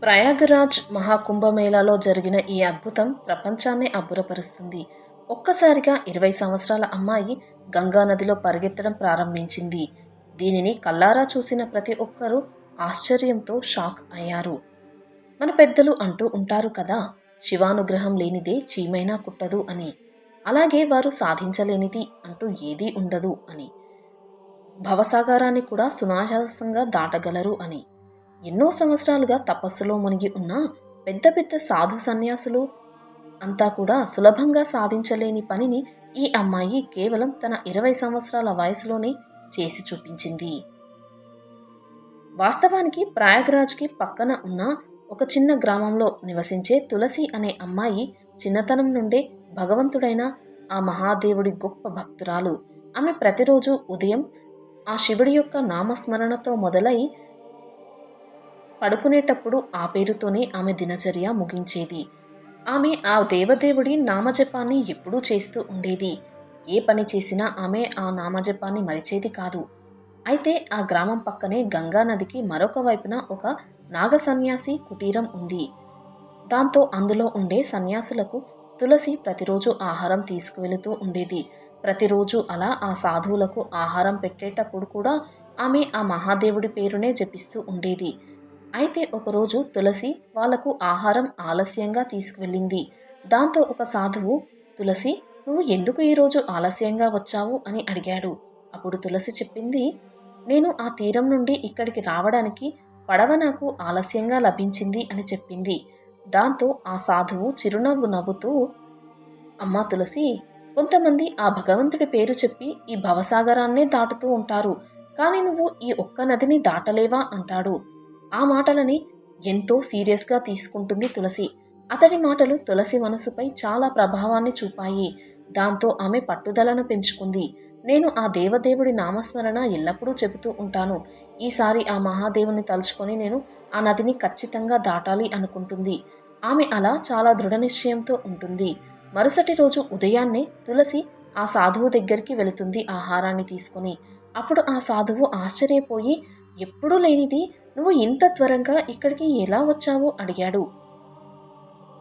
ప్రయాగరాజ్ మహాకుంభమేళాలో జరిగిన ఈ అద్భుతం ప్రపంచాన్నే అబ్బురపరుస్తుంది. ఒక్కసారిగా 20 సంవత్సరాల అమ్మాయి గంగా నదిలో పరిగెత్తడం ప్రారంభించింది. దీనిని కళ్ళారా చూసిన ప్రతి ఒక్కరూ ఆశ్చర్యంతో షాక్ అయ్యారు. మన పెద్దలు అంటూ ఉంటారు కదా, శివానుగ్రహం లేనిదే చీమైనా కుట్టదు అని. అలాగే వారు సాధించలేనిది అంటూ ఏదీ ఉండదు అని. భవసాగరాన్ని కూడా సునాయాసంగా దాటగలరు అని. ఎన్నో సంవత్సరాలుగా తపస్సులో మునిగి ఉన్న పెద్ద పెద్ద సాధు సన్యాసులు అంతా కూడా సులభంగా సాధించలేని పనిని ఈ అమ్మాయి కేవలం తన 20 సంవత్సరాల వయసులోనే చేసి చూపించింది. వాస్తవానికి ప్రయాగ్రాజ్కి పక్కన ఉన్న ఒక చిన్న గ్రామంలో నివసించే తులసి అనే అమ్మాయి చిన్నతనం నుండే భగవంతుడైన ఆ మహాదేవుడి గొప్ప భక్తురాలు. ఆమె ప్రతిరోజు ఉదయం ఆ శివుడి యొక్క నామస్మరణతో మొదలై పడుకునేటప్పుడు ఆ పేరుతోనే ఆమె దినచర్య ముగించేది. ఆమె ఆ దేవదేవుడి నామజపాన్ని ఎప్పుడూ చేస్తూ ఉండేది. ఏ పని చేసినా ఆమె ఆ నామజపాన్ని మరిచేది కాదు. అయితే ఆ గ్రామం పక్కనే గంగా నదికి మరొక వైపున ఒక నాగ సన్యాసి కుటీరం ఉంది. దాంతో అందులో ఉండే సన్యాసులకు తులసి ప్రతిరోజు ఆహారం తీసుకువెళుతూ ఉండేది. ప్రతిరోజు అలా ఆ సాధువులకు ఆహారం పెట్టేటప్పుడు కూడా ఆమె ఆ మహాదేవుడి పేరునే జపిస్తూ ఉండేది. అయితే ఒకరోజు తులసి వాళ్లకు ఆహారం ఆలస్యంగా తీసుకువెళ్ళింది. దాంతో ఒక సాధువు, తులసి, నువ్వు ఎందుకు ఈరోజు ఆలస్యంగా వచ్చావు అని అడిగాడు. అప్పుడు తులసి చెప్పింది, నేను ఆ తీరం నుండి ఇక్కడికి రావడానికి పడవ నాకు ఆలస్యంగా లభించింది అని చెప్పింది. దాంతో ఆ సాధువు చిరునవ్వు నవ్వుతూ, అమ్మా తులసి, కొంతమంది ఆ భగవంతుడి పేరు చెప్పి ఈ భవసాగరాన్నే దాటుతూ ఉంటారు. కానీ నువ్వు ఈ ఒక్క నదిని దాటలేవా అంటాడు. ఆ మాటలని ఎంతో సీరియస్గా తీసుకుంటుంది తులసి. అతడి మాటలు తులసి మనసుపై చాలా ప్రభావాన్ని చూపాయి. దాంతో ఆమె పట్టుదలను పెంచుకుంది. నేను ఆ దేవదేవుడి నామస్మరణ ఎల్లప్పుడూ చెబుతూ ఉంటాను. ఈసారి ఆ మహాదేవుని తలుచుకొని నేను ఆ నదిని ఖచ్చితంగా దాటాలి అనుకుంటుంది. ఆమె అలా చాలా దృఢ నిశ్చయంతో ఉంటుంది. మరుసటి రోజు ఉదయాన్నే తులసి ఆ సాధువు దగ్గరికి వెళుతుంది ఆహారాన్ని తీసుకుని. అప్పుడు ఆ సాధువు ఆశ్చర్యపోయి, ఎప్పుడూ లేనిది నువ్వు ఇంత త్వరగా ఇక్కడికి ఎలా వచ్చావు అడిగాడు.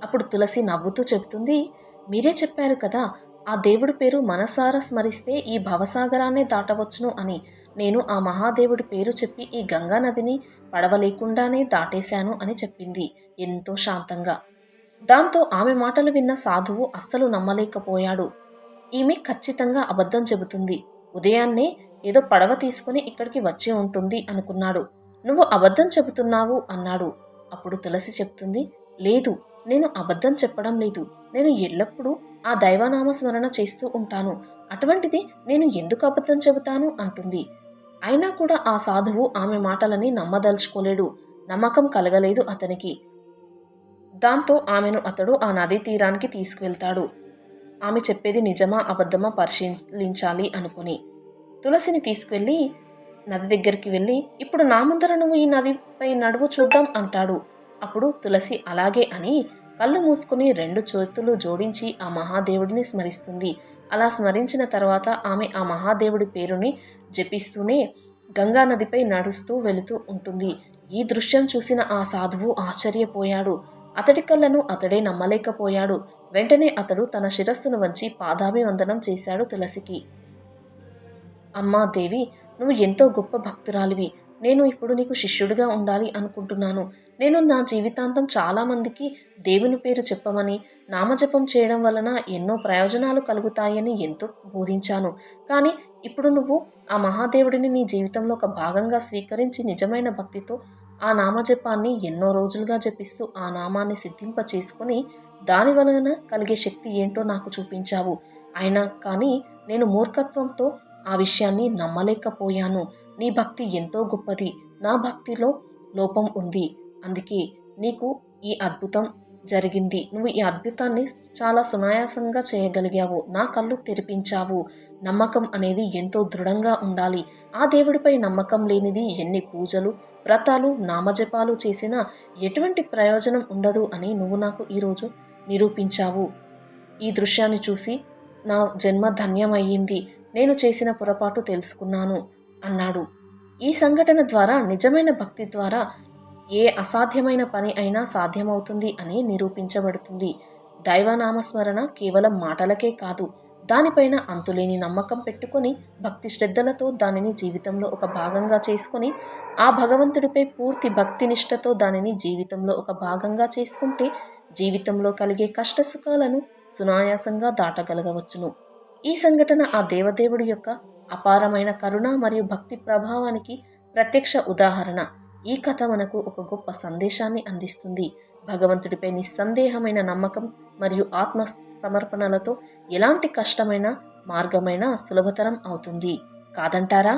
అప్పుడు తులసి నవ్వుతూ చెబుతుంది, మీరే చెప్పారు కదా, ఆ దేవుడి పేరు మనసారా స్మరిస్తే ఈ భవసాగరాన్నే దాటవచ్చును అని. నేను ఆ మహాదేవుడి పేరు చెప్పి ఈ గంగా నదిని పడవ లేకుండానే దాటేశాను అని చెప్పింది ఎంతో శాంతంగా. దాంతో ఆమె మాటలు విన్న సాధువు అస్సలు నమ్మలేకపోయాడు. ఈమె ఖచ్చితంగా అబద్ధం చెబుతుంది. ఉదయాన్నే ఏదో పడవ తీసుకుని ఇక్కడికి వచ్చి ఉంటుంది అనుకున్నాడు. నువ్వు అబద్ధం చెబుతున్నావు అన్నాడు. అప్పుడు తులసి చెప్తుంది, లేదు, నేను అబద్ధం చెప్పడం లేదు. నేను ఎల్లప్పుడూ ఆ దైవనామస్మరణ చేస్తూ ఉంటాను. అటువంటిది నేను ఎందుకు అబద్ధం చెబుతాను అంటుంది. అయినా కూడా ఆ సాధువు ఆమె మాటలని నమ్మదలుచుకోలేడు. నమ్మకం కలగలేదు అతనికి. దాంతో ఆమెను అతడు ఆ నదీ తీరానికి తీసుకువెళ్తాడు. ఆమె చెప్పేది నిజమా అబద్ధమా పరిశీలించాలి అనుకుని. తులసిని తీసుకువెళ్ళి నది దగ్గరికి వెళ్ళి, ఇప్పుడు నా ముందర నువ్వు ఈ నదిపై నడువు చూద్దాం అంటాడు. అప్పుడు తులసి అలాగే అని కళ్ళు మూసుకుని 2 చేతులు జోడించి ఆ మహాదేవుడిని స్మరిస్తుంది. అలా స్మరించిన తర్వాత ఆమె ఆ మహాదేవుడి పేరుని జపిస్తూనే గంగా నదిపై నడుస్తూ వెళుతూ ఉంటుంది. ఈ దృశ్యం చూసిన ఆ సాధువు ఆశ్చర్యపోయాడు. అతడి కళ్ళను అతడే నమ్మలేకపోయాడు. వెంటనే అతడు తన శిరస్సును వంచి పాదాభివందనం చేశాడు తులసికి. అమ్మా దేవి, నువ్వు ఎంతో గొప్ప భక్తురాలివి. నేను ఇప్పుడు నీకు శిష్యుడిగా ఉండాలి అనుకుంటున్నాను. నేను నా జీవితాంతం చాలామందికి దేవుని పేరు చెప్పమని, నామజపం చేయడం వలన ఎన్నో ప్రయోజనాలు కలుగుతాయని ఎంతో బోధించాను. కానీ ఇప్పుడు నువ్వు ఆ మహాదేవుడిని నీ జీవితంలో ఒక భాగంగా స్వీకరించి నిజమైన భక్తితో ఆ నామజపాన్ని ఎన్నో రోజులుగా జపిస్తూ ఆ నామాన్ని సిద్ధింప చేసుకుని దాని వలన కలిగే శక్తి ఏంటో నాకు చూపించావు. అయినా కానీ నేను మూర్ఖత్వంతో ఆ విషయాన్ని నమ్మలేకపోయాను. నీ భక్తి ఎంతో గొప్పది. నా భక్తిలో లోపం ఉంది. అందుకే నీకు ఈ అద్భుతం జరిగింది. నువ్వు ఈ అద్భుతాన్ని చాలా సునాయాసంగా చేయగలిగావు. నా కళ్ళు తెరిపించావు. నమ్మకం అనేది ఎంతో దృఢంగా ఉండాలి. ఆ దేవుడిపై నమ్మకం లేనిది ఎన్ని పూజలు, వ్రతాలు, నామజపాలు చేసినా ఎటువంటి ప్రయోజనం ఉండదు అని నువ్వు నాకు ఈరోజు నిరూపించావు. ఈ దృశ్యాన్ని చూసి నా జన్మ ధన్యమయ్యింది. నేను చేసిన పొరపాటు తెలుసుకున్నాను అన్నాడు. ఈ సంఘటన ద్వారా నిజమైన భక్తి ద్వారా ఏ అసాధ్యమైన పని అయినా సాధ్యమవుతుంది అని నిరూపించబడుతుంది. దైవనామస్మరణ కేవలం మాటలకే కాదు, దానిపైన అంతులేని నమ్మకం పెట్టుకొని భక్తి శ్రద్ధలతో దానిని జీవితంలో ఒక భాగంగా చేసుకొని ఆ భగవంతుడిపై పూర్తి భక్తి నిష్టతో దానిని జీవితంలో ఒక భాగంగా చేసుకుంటే జీవితంలో కలిగే కష్ట సుఖాలను సునాయాసంగా దాటగలగవచ్చును. ఈ సంఘటన ఆ దేవదేవుడి యొక్క అపారమైన కరుణ మరియు భక్తి ప్రభావానికి ప్రత్యక్ష ఉదాహరణ. ఈ కథ మనకు ఒక గొప్ప సందేశాన్ని అందిస్తుంది. భగవంతుడిపై నిస్సందేహమైన నమ్మకం మరియు ఆత్మ సమర్పణలతో ఎలాంటి కష్టమైన మార్గమైన సులభతరం అవుతుంది. కాదంటారా?